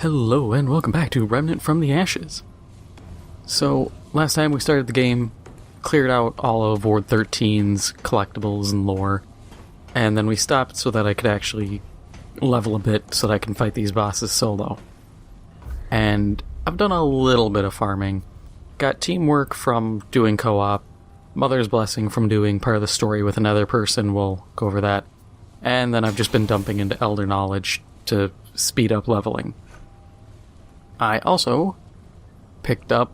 Hello and welcome back to Remnant from the Ashes. So, last time we started the game, cleared out all of Ward 13's collectibles and lore, and then we stopped so that I could actually level a bit so that I can fight these bosses solo. And I've done a little bit of farming. Got teamwork from doing co-op, Mother's Blessing from doing part of the story with another person, we'll go over that, and then I've just been dumping into Elder Knowledge to speed up leveling. I also picked up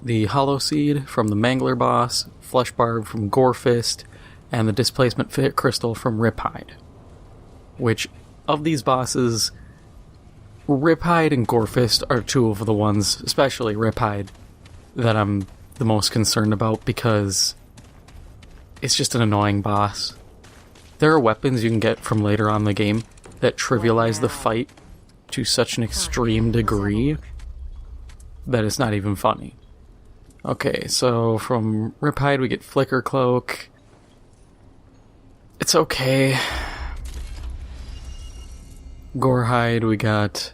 the Hollow Seed from the Mangler boss, Flesh Barb from Gorefist, and the Displacement Fit Crystal from Riphide. Which, of these bosses, Riphide and Gorefist are two of the ones, especially Riphide, that I'm the most concerned about because it's just an annoying boss. There are weapons you can get from later on in the game that trivialize the fight to such an extreme degree that it's not even funny. Okay, so from Riphide we get Flicker Cloak. It's okay. Gorehide we got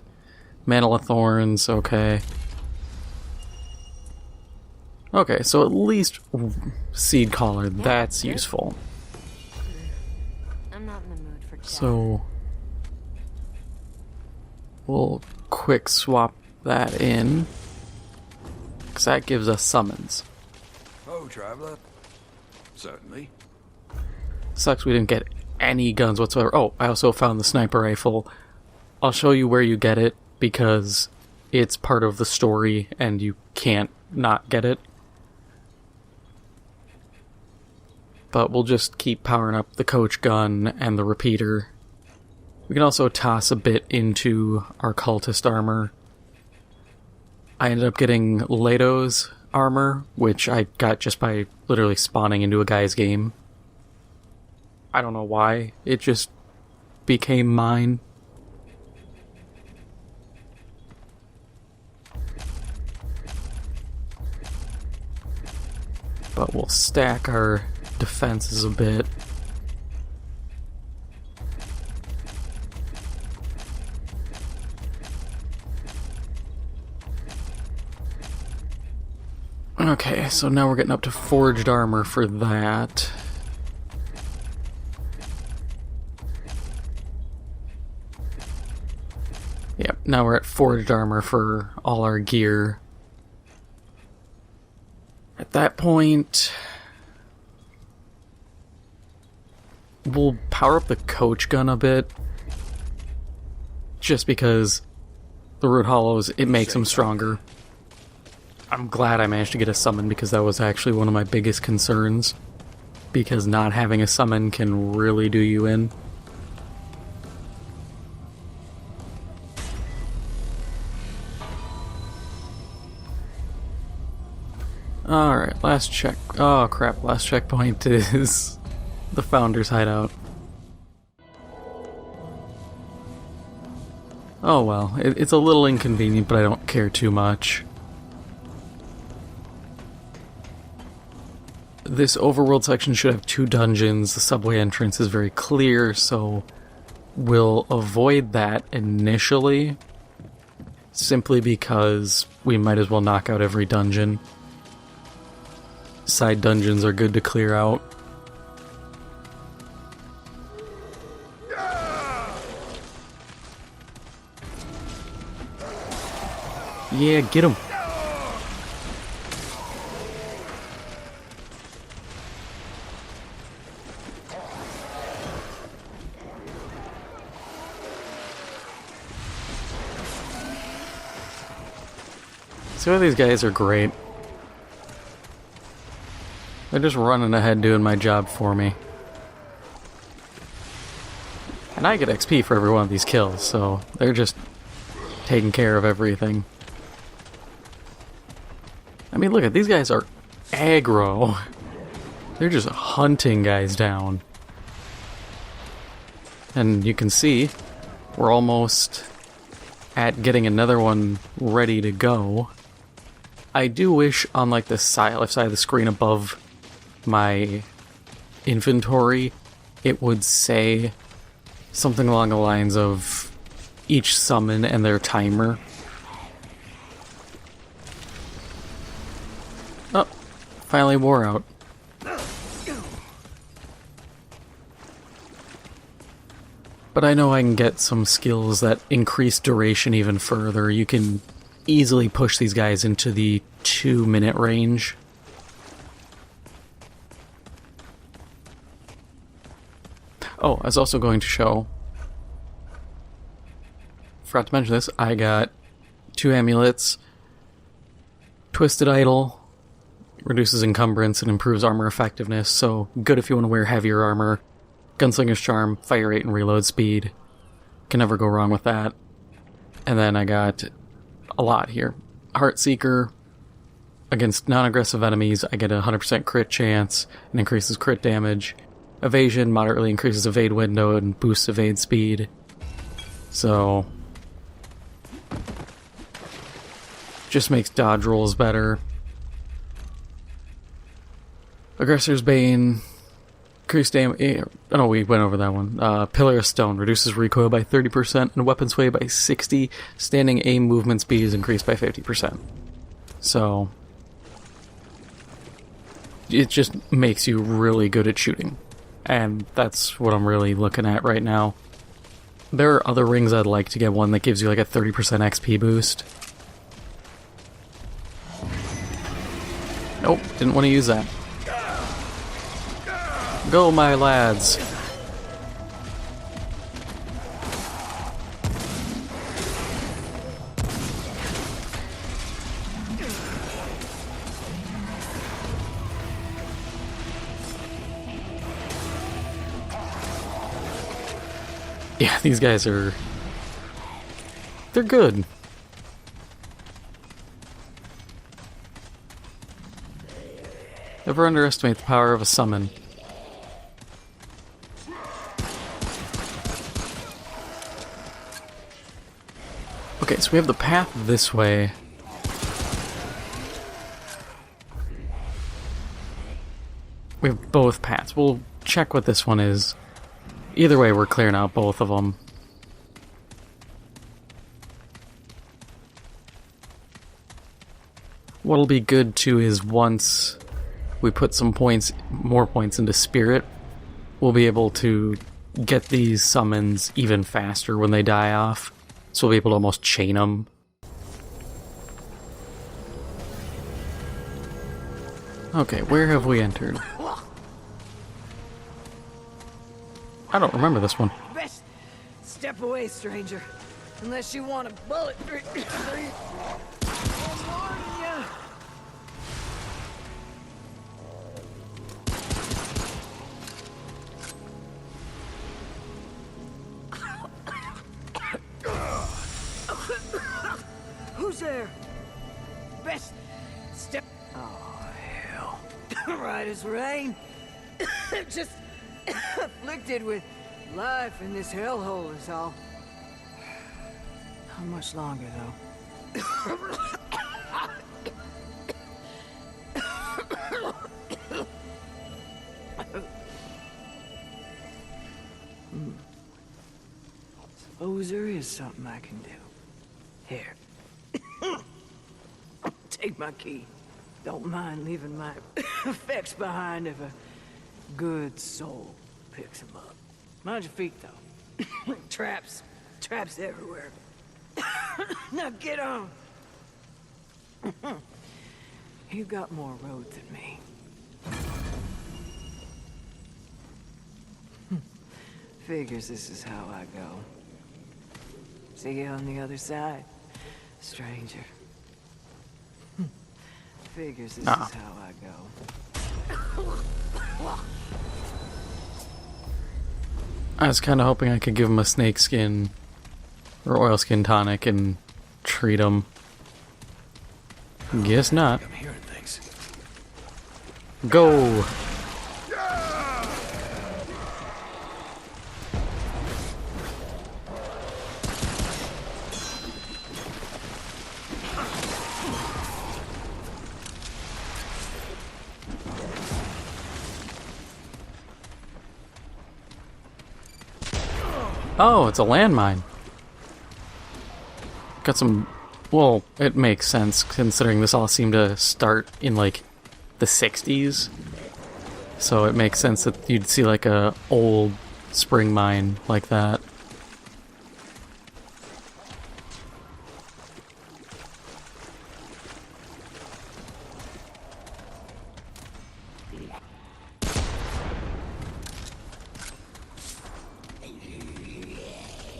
Mantle of Thorns, okay. Okay, so at least Seed Collar, that's useful. I'm not in the mood for chat. So we'll quick swap that in, because that gives us summons. Oh, traveler. Certainly. Sucks we didn't get any guns whatsoever. Oh, I also found the sniper rifle. I'll show you where you get it, because it's part of the story, and you can't not get it. But we'll just keep powering up the coach gun and the repeater. We can also toss a bit into our cultist armor. I ended up getting Leto's armor, which I got just by literally spawning into a guy's game. I don't know why, it just became mine. But we'll stack our defenses a bit. Okay, so now we're getting up to forged armor for that. Yep, now we're at forged armor for all our gear. At that point, we'll power up the coach gun a bit. Just because the Root Hollows, it makes them stronger. I'm glad I managed to get a summon because that was actually one of my biggest concerns. Because not having a summon can really do you in. Alright, last check. Oh crap, last checkpoint is the Founder's Hideout. Oh well, it's a little inconvenient, but I don't care too much. This overworld section should have 2 dungeons. The subway entrance is very clear, so we'll avoid that initially, simply because we might as well knock out every dungeon. Side dungeons are good to clear out. Yeah, get him! Some of these guys are great. They're just running ahead doing my job for me. And I get XP for every one of these kills, so they're just taking care of everything. I mean, look at these guys are aggro. They're just hunting guys down. And you can see we're almost at getting another one ready to go. I do wish on like the left side of the screen above my inventory, it would say something along the lines of each summon and their timer. Oh, finally wore out. But I know I can get some skills that increase duration even further. You can easily push these guys into the 2-minute range. Oh, I was also going to show, forgot to mention this, I got 2 amulets. Twisted Idol reduces encumbrance and improves armor effectiveness, so good if you want to wear heavier armor. Gunslinger's Charm, fire rate and reload speed. Can never go wrong with that. And then I got a lot here. Heartseeker, against non-aggressive enemies, I get a 100% crit chance and increases crit damage. Evasion moderately increases evade window and boosts evade speed. So, just makes dodge rolls better. Aggressor's Bane, increased damage. Oh no, we went over that one. Pillar of Stone reduces recoil by 30% and weapon sway by 60. Standing aim movement speed is increased by 50%. So, it just makes you really good at shooting. And that's what I'm really looking at right now. There are other rings I'd like to get, one that gives you like a 30% XP boost. Nope, didn't want to use that. Go, my lads. Yeah, these guys are... they're good. Never underestimate the power of a summon. Okay, so we have the path this way. We have both paths. We'll check what this one is. Either way, we're clearing out both of them. What'll be good too is once we put some points, more points into Spirit, we'll be able to get these summons even faster when they die off. So we'll be able to almost chain them. Okay, where have we entered? I don't remember this one. Best step away, stranger. Unless you want a bullet. Who's there? Best step. Oh, hell. Right as rain. Just afflicted with life in this hellhole is all. How much longer, though? Suppose there is something I can do. Here. Take my key. Don't mind leaving my effects behind if a good soul picks them up. Mind your feet, though. Traps everywhere. Now get on. You've got more road than me. Figures this is how I go. See you on the other side, stranger. Figures this is how I go. I was kind of hoping I could give him a snake skin or oilskin tonic and treat him. Guess not. I'm hearing things. Go! Oh, it's a landmine. Got some... Well, it makes sense, considering this all seemed to start in, like, the 60s. So it makes sense that you'd see, like, a old spring mine like that.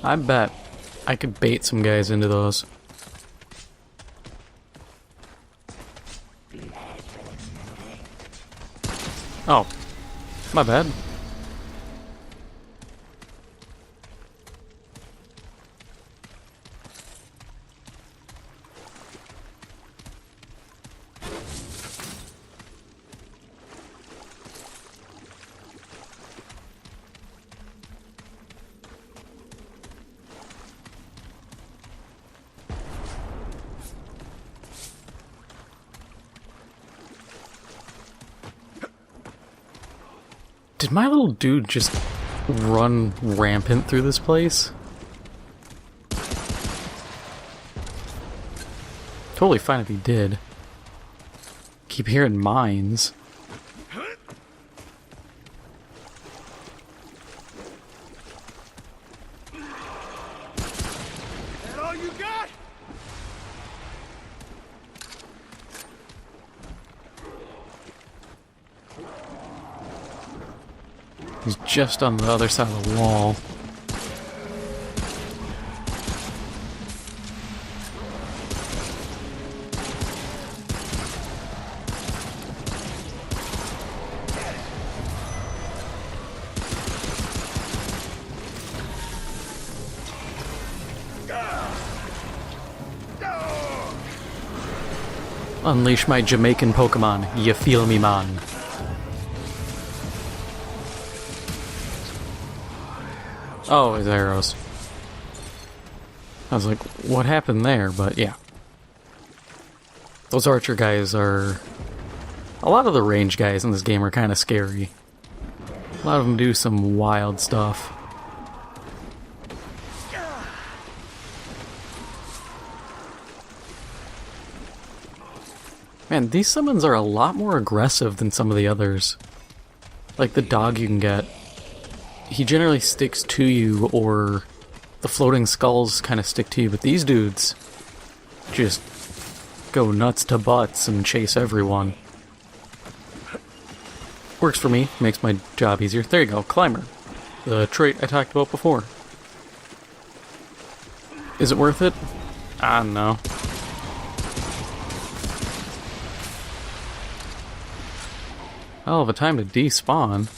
I bet I could bait some guys into those. Oh, my bad. Did my little dude just run rampant through this place? Totally fine if he did. Keep hearing mines. That all you got? He's just on the other side of the wall. Unleash my Jamaican Pokemon, you feel me, man. Oh, his arrows. I was like, what happened there? But yeah. Those archer guys are... A lot of the range guys in this game are kind of scary. A lot of them do some wild stuff. Man, these summons are a lot more aggressive than some of the others. Like the dog you can get. He generally sticks to you, or the floating skulls kind of stick to you, but these dudes just go nuts to butts and chase everyone. Works for me, makes my job easier. There you go, Climber. The trait I talked about before. Is it worth it? I don't know. Hell of a time to despawn.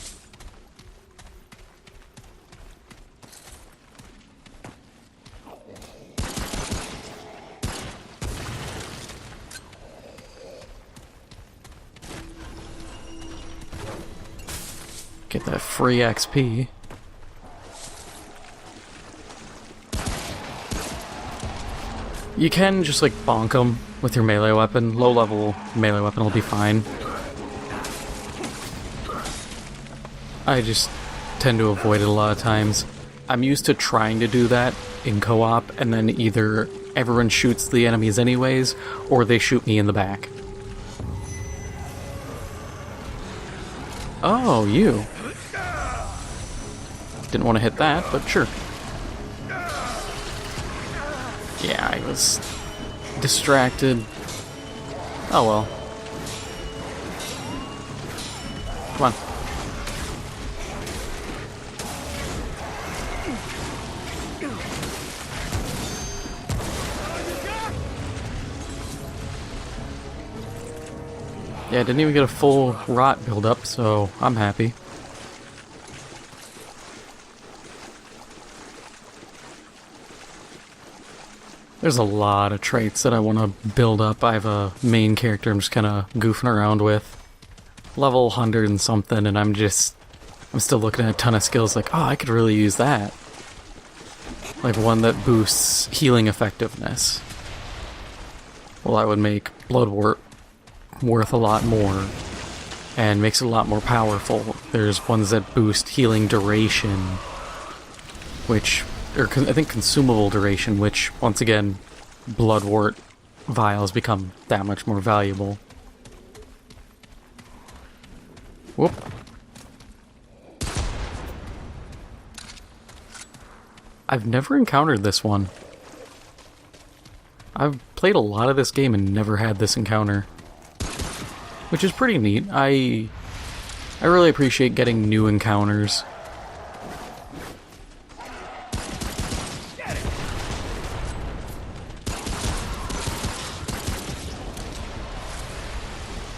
Get that free XP. You can just like bonk them with your melee weapon. Low level melee weapon will be fine. I just tend to avoid it a lot of times. I'm used to trying to do that in co-op, and then either everyone shoots the enemies anyways, or they shoot me in the back. Oh, you. Didn't want to hit that, but sure. Yeah, I was distracted. Oh well. Come on. Yeah, I didn't even get a full rot build-up, so I'm happy. There's a lot of traits that I want to build up. I have a main character I'm just kind of goofing around with. Level 100 and something, and I'm still looking at a ton of skills like, oh, I could really use that. Like one that boosts healing effectiveness. Well, that would make Bloodwort worth a lot more, and makes it a lot more powerful. There's ones that boost healing duration, which... or I think consumable duration, which, once again, bloodwort vials become that much more valuable. Whoop. I've never encountered this one. I've played a lot of this game and never had this encounter, which is pretty neat. I really appreciate getting new encounters.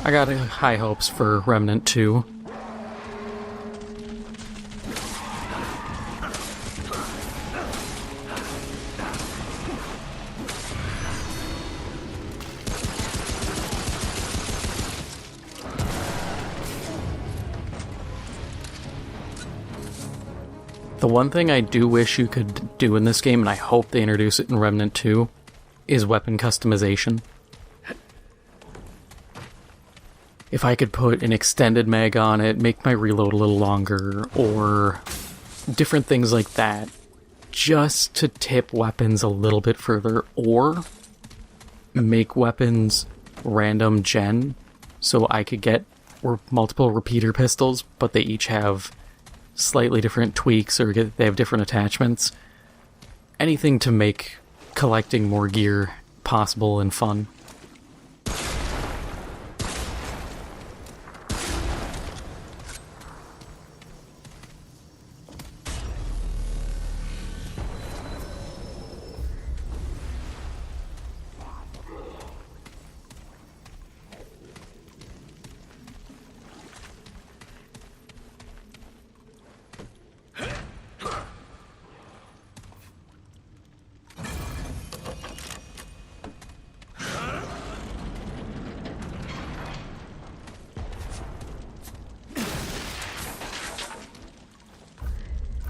I got high hopes for Remnant 2. The one thing I do wish you could do in this game, and I hope they introduce it in Remnant 2, is weapon customization. If I could put an extended mag on it, make my reload a little longer, or different things like that, just to tip weapons a little bit further, or make weapons random gen, so I could get multiple repeater pistols, but they each have slightly different tweaks, or they have different attachments. Anything to make collecting more gear possible and fun.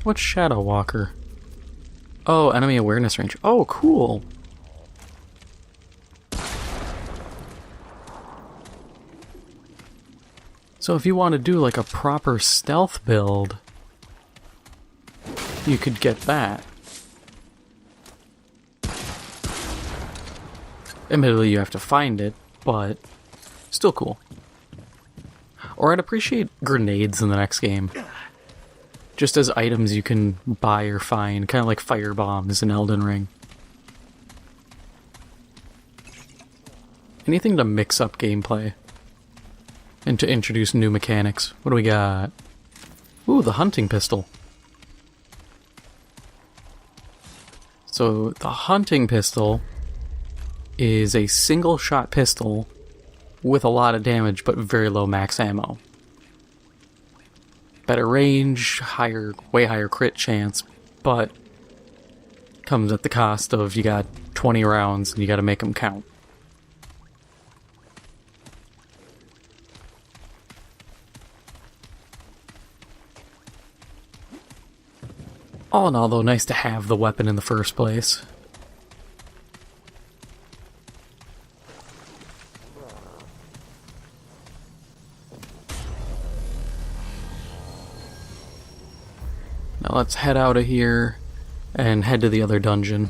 What's Shadow Walker? Oh, enemy awareness range. Oh, cool. So if you want to do like a proper stealth build, you could get that. Admittedly, you have to find it, but still cool. Or I'd appreciate grenades in the next game. Just as items you can buy or find, kind of like fire bombs in Elden Ring. Anything to mix up gameplay. And to introduce new mechanics. What do we got? Ooh, the hunting pistol. So, the hunting pistol is a single shot pistol with a lot of damage but very low max ammo. Better range, way higher crit chance, but comes at the cost of you got 20 rounds and you gotta make them count. All in all, though, nice to have the weapon in the first place. Now let's head out of here and head to the other dungeon.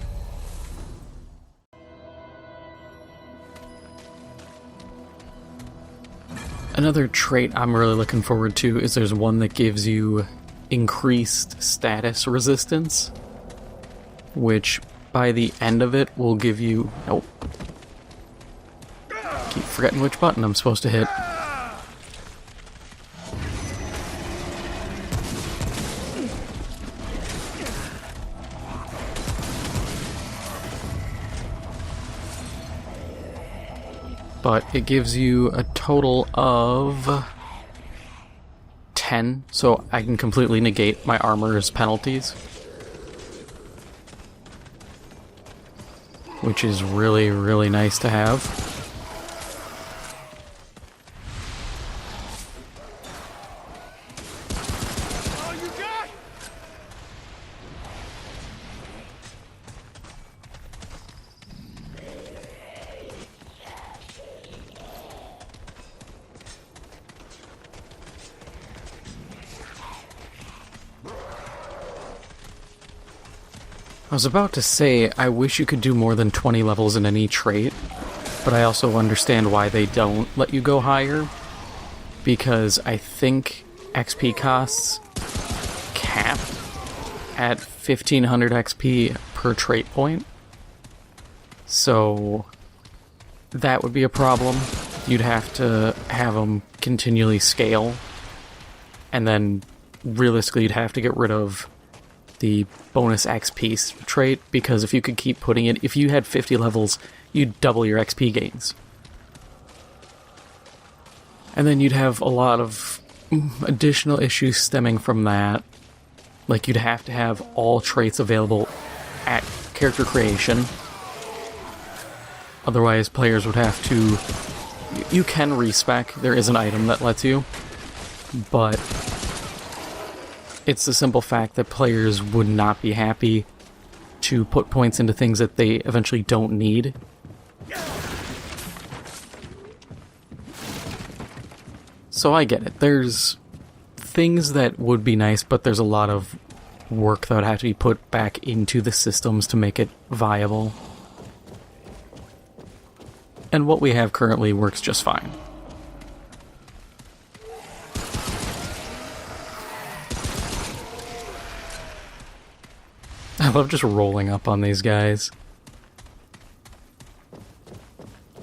Another trait I'm really looking forward to is there's one that gives you increased status resistance, which by the end of it will give you... Nope. Keep forgetting which button I'm supposed to hit. But it gives you a total of 10, so I can completely negate my armor's penalties. Which is really, really nice to have. I was about to say, I wish you could do more than 20 levels in any trait, but I also understand why they don't let you go higher, because I think XP costs cap at 1500 XP per trait point, so that would be a problem. You'd have to have them continually scale, and then realistically you'd have to get rid of the bonus XP trait, because if you could keep putting it, if you had 50 levels, you'd double your XP gains. And then you'd have a lot of additional issues stemming from that. Like, you'd have to have all traits available at character creation. Otherwise, players would have to... You can respec, there is an item that lets you, but it's the simple fact that players would not be happy to put points into things that they eventually don't need. So I get it. There's things that would be nice, but there's a lot of work that would have to be put back into the systems to make it viable. And what we have currently works just fine. I love just rolling up on these guys.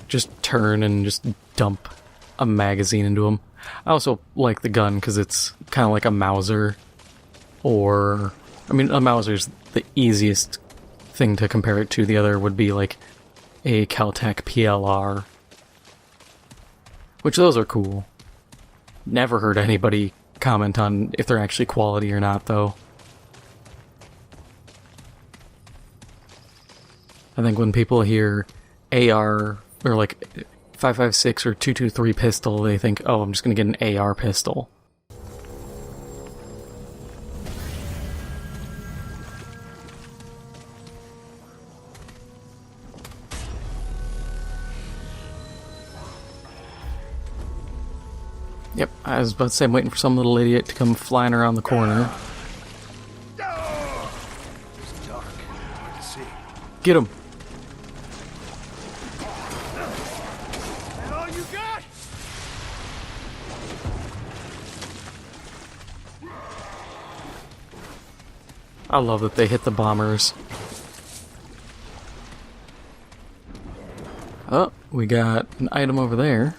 Just turn and just dump a magazine into them. I also like the gun because it's kind of like a Mauser. Or, I mean, a Mauser's the easiest thing to compare it to. The other would be like a Caltech PLR. Which those are cool. Never heard anybody comment on if they're actually quality or not, though. I think when people hear AR, or like 5.56 or 2.23 pistol, they think, oh, I'm just gonna get an AR pistol. Yep, I was about to say I'm waiting for some little idiot to come flying around the corner. It's dark. Hard to see. Get him! That all you got? I love that they hit the bombers. Oh, we got an item over there.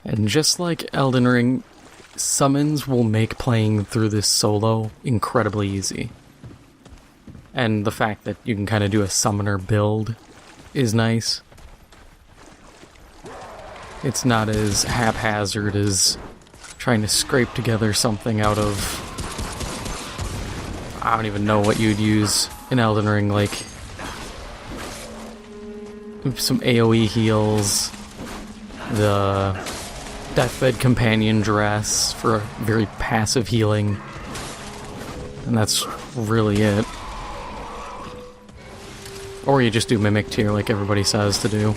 And just like Elden Ring, summons will make playing through this solo incredibly easy. And the fact that you can kind of do a summoner build is nice. It's not as haphazard as trying to scrape together something out of... I don't even know what you'd use in Elden Ring, like some AoE heals, the Deathbed Companion dress for very passive healing, and that's really it. Or you just do Mimic Tier like everybody says to do.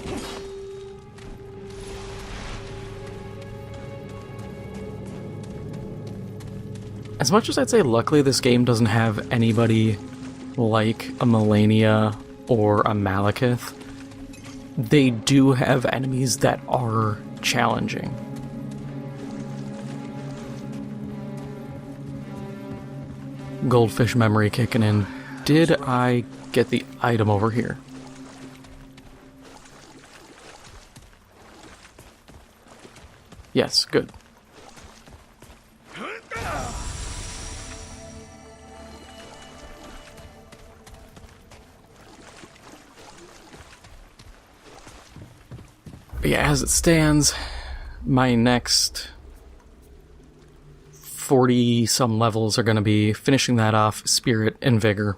As much as I'd say luckily this game doesn't have anybody like a Malenia or a Malekith, they do have enemies that are challenging. Goldfish memory kicking in. Did I get the item over here? Yes, good. yeah, as it stands, my next 40-some levels are going to be finishing that off, Spirit and Vigor.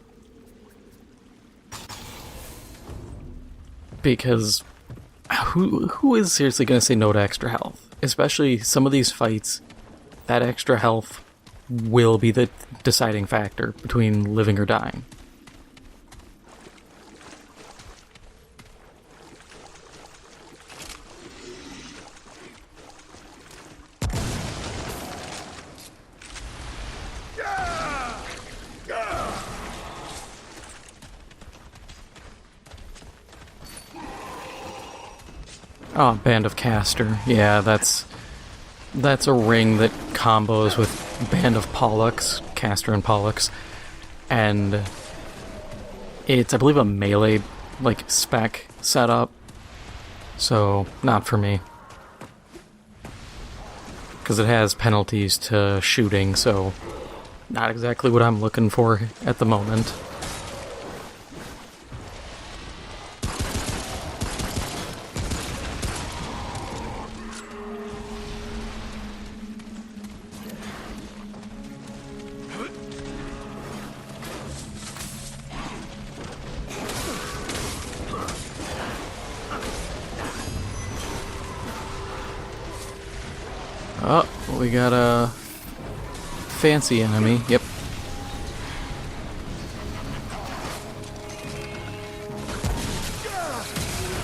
Because who is seriously going to say no to extra health? Especially some of these fights, that extra health will be the deciding factor between living or dying. Oh, Band of Castor. Yeah, that's a ring that combos with Band of Pollux, Castor and Pollux, and it's, I believe, a melee, like, spec setup, so not for me. Because it has penalties to shooting, so not exactly what I'm looking for at the moment. Oh, we got a fancy enemy. Yep.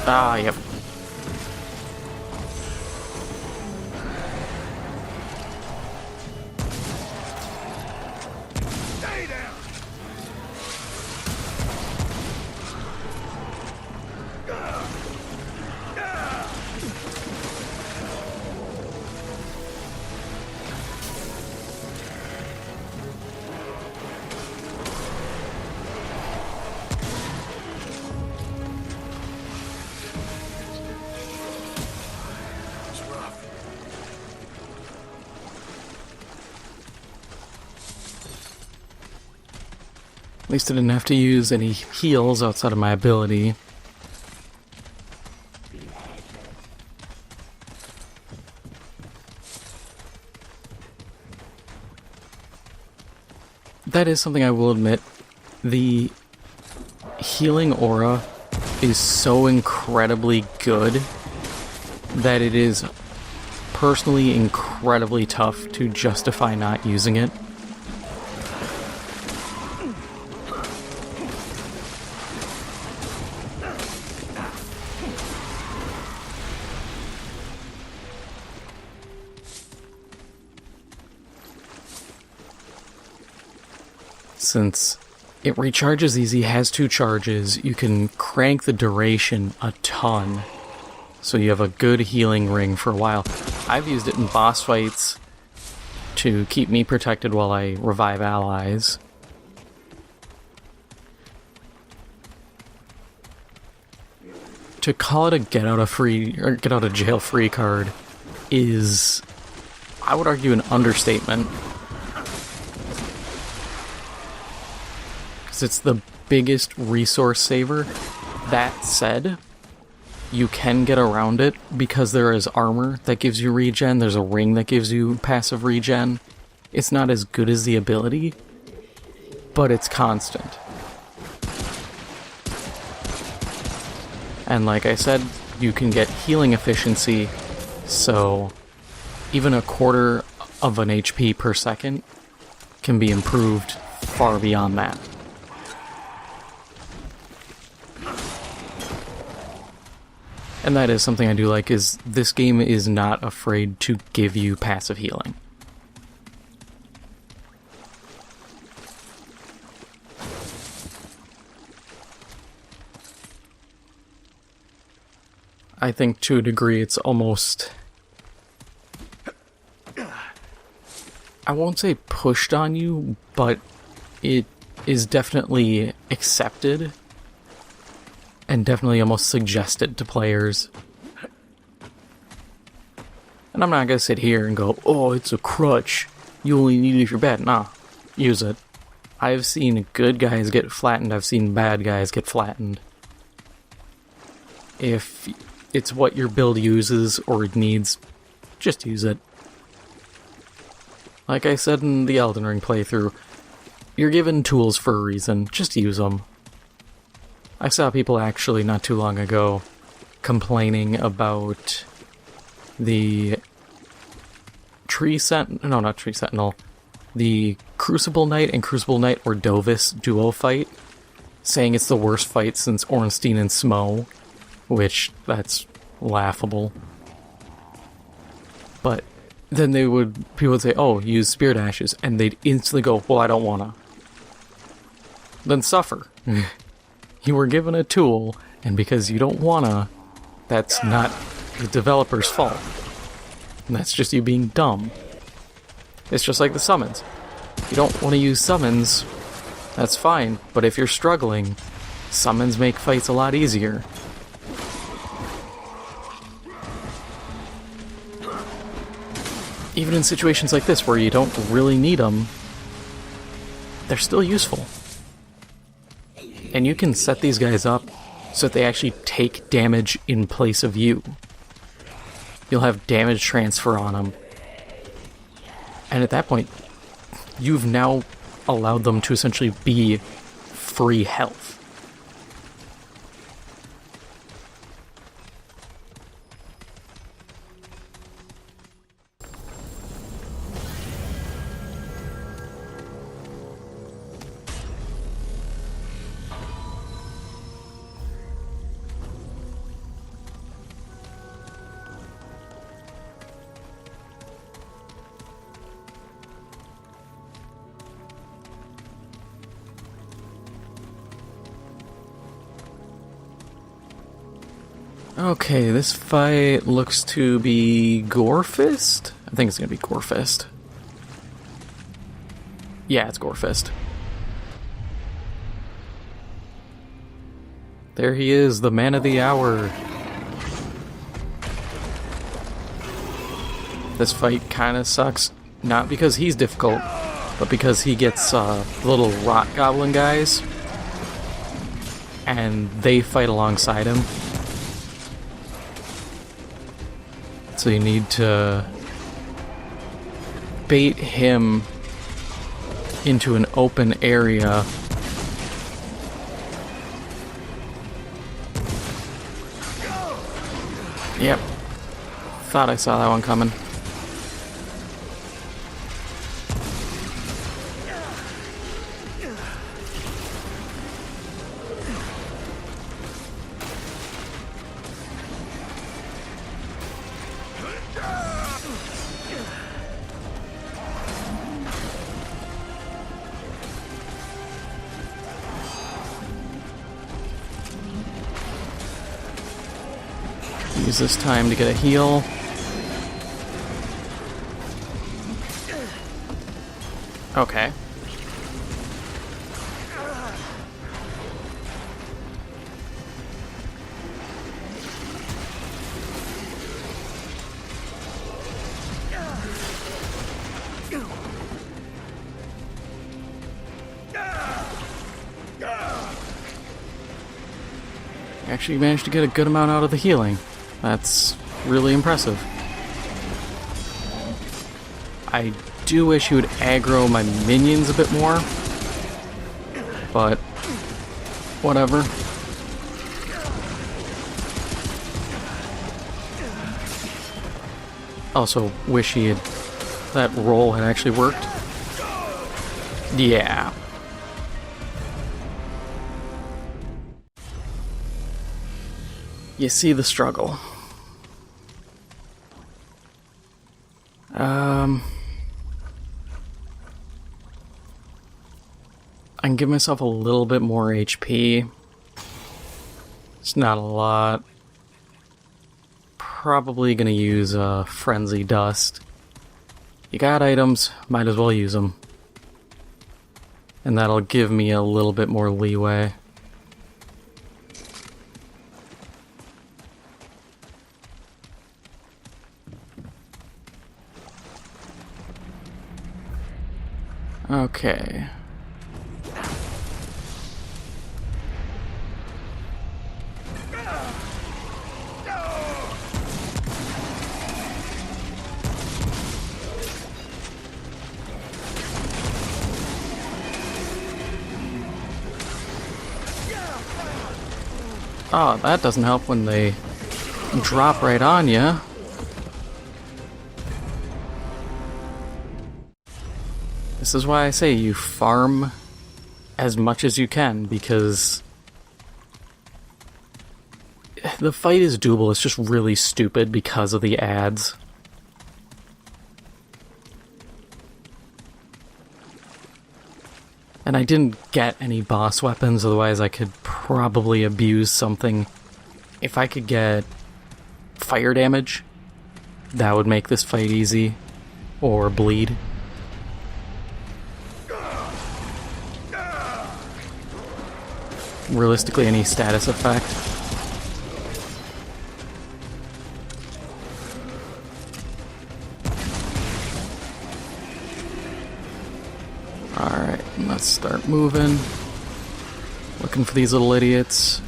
Ah, yep. Stay down. It's rough. At least I didn't have to use any heals outside of my ability. That is something I will admit. The healing aura is so incredibly good that it is personally incredibly tough to justify not using it. Since it recharges easy, has 2 charges, you can crank the duration a ton. So you have a good healing ring for a while. I've used it in boss fights to keep me protected while I revive allies. To call it a get out of jail free card is, I would argue, an understatement. Because it's the biggest resource saver. That said, you can get around it because there is armor that gives you regen, there's a ring that gives you passive regen. It's not as good as the ability, but it's constant. And like I said, you can get healing efficiency, so even a quarter of an HP per second can be improved far beyond that. And that is something I do like, is this game is not afraid to give you passive healing. I think to a degree it's almost, I won't say pushed on you, but it is definitely accepted and definitely almost suggested to players. And I'm not gonna sit here and go, oh, it's a crutch, you only need it if you're bad. Nah, use it. I've seen good guys get flattened, I've seen bad guys get flattened. If it's what your build uses or it needs, just use it. Like I said in the Elden Ring playthrough, you're given tools for a reason, just use them. I saw people actually not too long ago complaining about the the Crucible Knight and Crucible Knight Ordovis duo fight, saying it's the worst fight since Ornstein and Smo, which, that's laughable. But then people would say, oh, use Spirit Ashes, and they'd instantly go, well, I don't wanna. Then suffer. You were given a tool, and because you don't wanna, that's not the developer's fault. And that's just you being dumb. It's just like the summons. You don't want to use summons, that's fine, but if you're struggling, summons make fights a lot easier. Even in situations like this where you don't really need them, they're still useful. And you can set these guys up so that they actually take damage in place of you. You'll have damage transfer on them. And at that point, you've now allowed them to essentially be free health. Okay, this fight looks to be Gorefist? I think it's gonna be Gorefist. Yeah, it's Gorefist. There he is, the man of the hour. This fight kinda sucks, not because he's difficult, but because he gets little rot goblin guys, and they fight alongside him. So you need to bait him into an open area. Yep. Thought I saw that one coming. Use this time to get a heal. Okay. Actually managed to get a good amount out of the healing. That's really impressive. I do wish he would aggro my minions a bit more, but whatever. Also wish that roll had actually worked. Yeah. You see the struggle. I can give myself a little bit more HP. It's not a lot. Probably gonna use Frenzy Dust. You got items, might as well use them. And that'll give me a little bit more leeway. Okay. Oh, that doesn't help when they drop right on you. This is why I say you farm as much as you can, because the fight is doable. It's just really stupid because of the ads. And I didn't get any boss weapons, otherwise I could probably abuse something. If I could get fire damage, that would make this fight easy. Or bleed. Realistically, any status effect. Alright, let's start moving. Looking for these little idiots.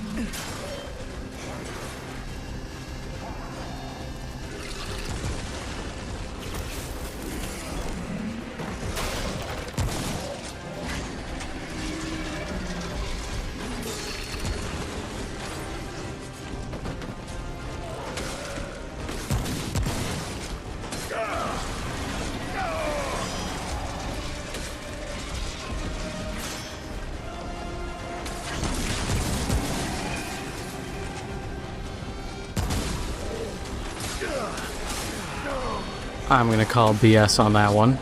I'm gonna call BS on that one.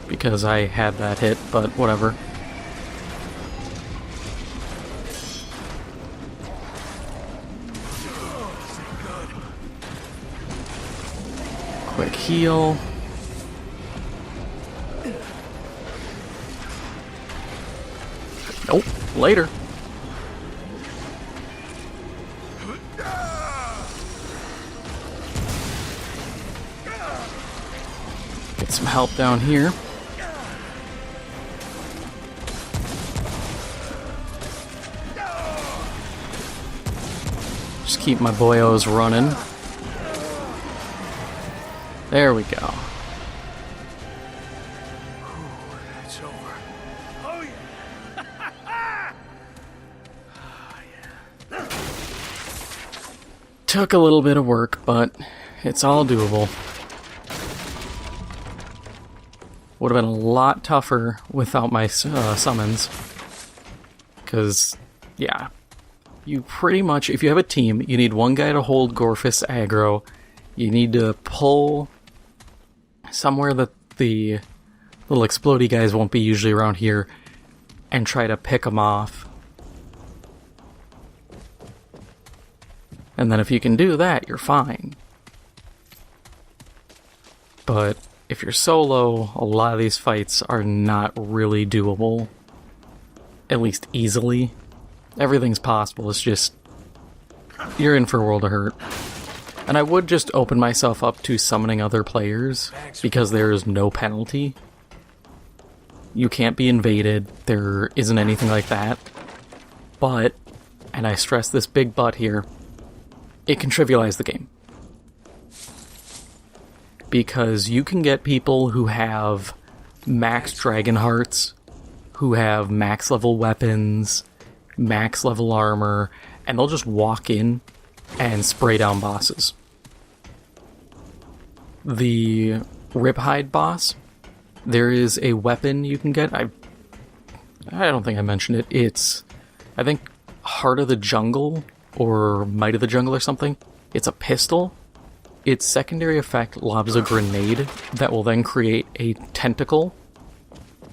Because I had that hit, but whatever. Quick heal. Nope, later. Get some help down here. Just keep my boyos running. There we go. It's over. Oh yeah. Took a little bit of work, but it's all doable. Would have been a lot tougher without my summons. Because, yeah. You pretty much, if you have a team, you need one guy to hold Gorefist aggro. You need to pull somewhere that the little explodey guys won't be usually around here and try to pick them off. And then if you can do that, you're fine. But if you're solo, a lot of these fights are not really doable. At least easily. Everything's possible, it's just you're in for a world of hurt. And I would just open myself up to summoning other players, because there is no penalty. You can't be invaded, there isn't anything like that. But, and I stress this big but here, it can trivialize the game. Because you can get people who have max dragon hearts, who have max level weapons, max level armor, and they'll just walk in and spray down bosses. The Riphide boss, there is a weapon you can get. I don't think I mentioned it. It's, I think, Heart of the Jungle or Might of the Jungle or something. It's a pistol. Its secondary effect lobs a grenade that will then create a tentacle.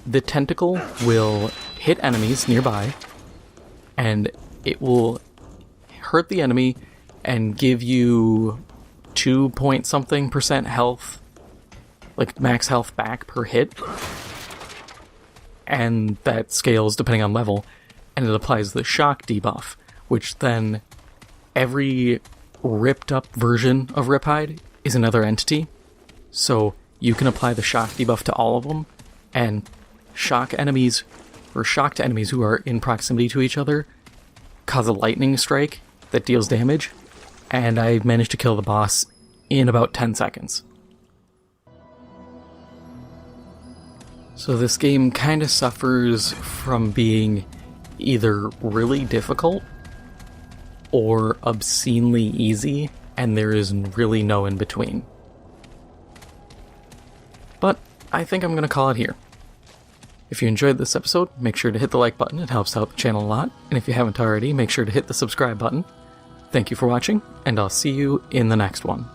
The tentacle will hit enemies nearby, and it will hurt the enemy and give you 2-point-something% health, like max health back per hit. And that scales depending on level, and it applies the shock debuff, which then every ripped up version of Riphide is another entity. So you can apply the shock debuff to all of them, and shock enemies, or shock to enemies who are in proximity to each other, cause a lightning strike that deals damage, and I managed to kill the boss in about 10 seconds. So this game kind of suffers from being either really difficult or obscenely easy, and there is really no in between. But I think I'm going to call it here. If you enjoyed this episode, make sure to hit the like button, it helps out the channel a lot, and if you haven't already, make sure to hit the subscribe button. Thank you for watching, and I'll see you in the next one.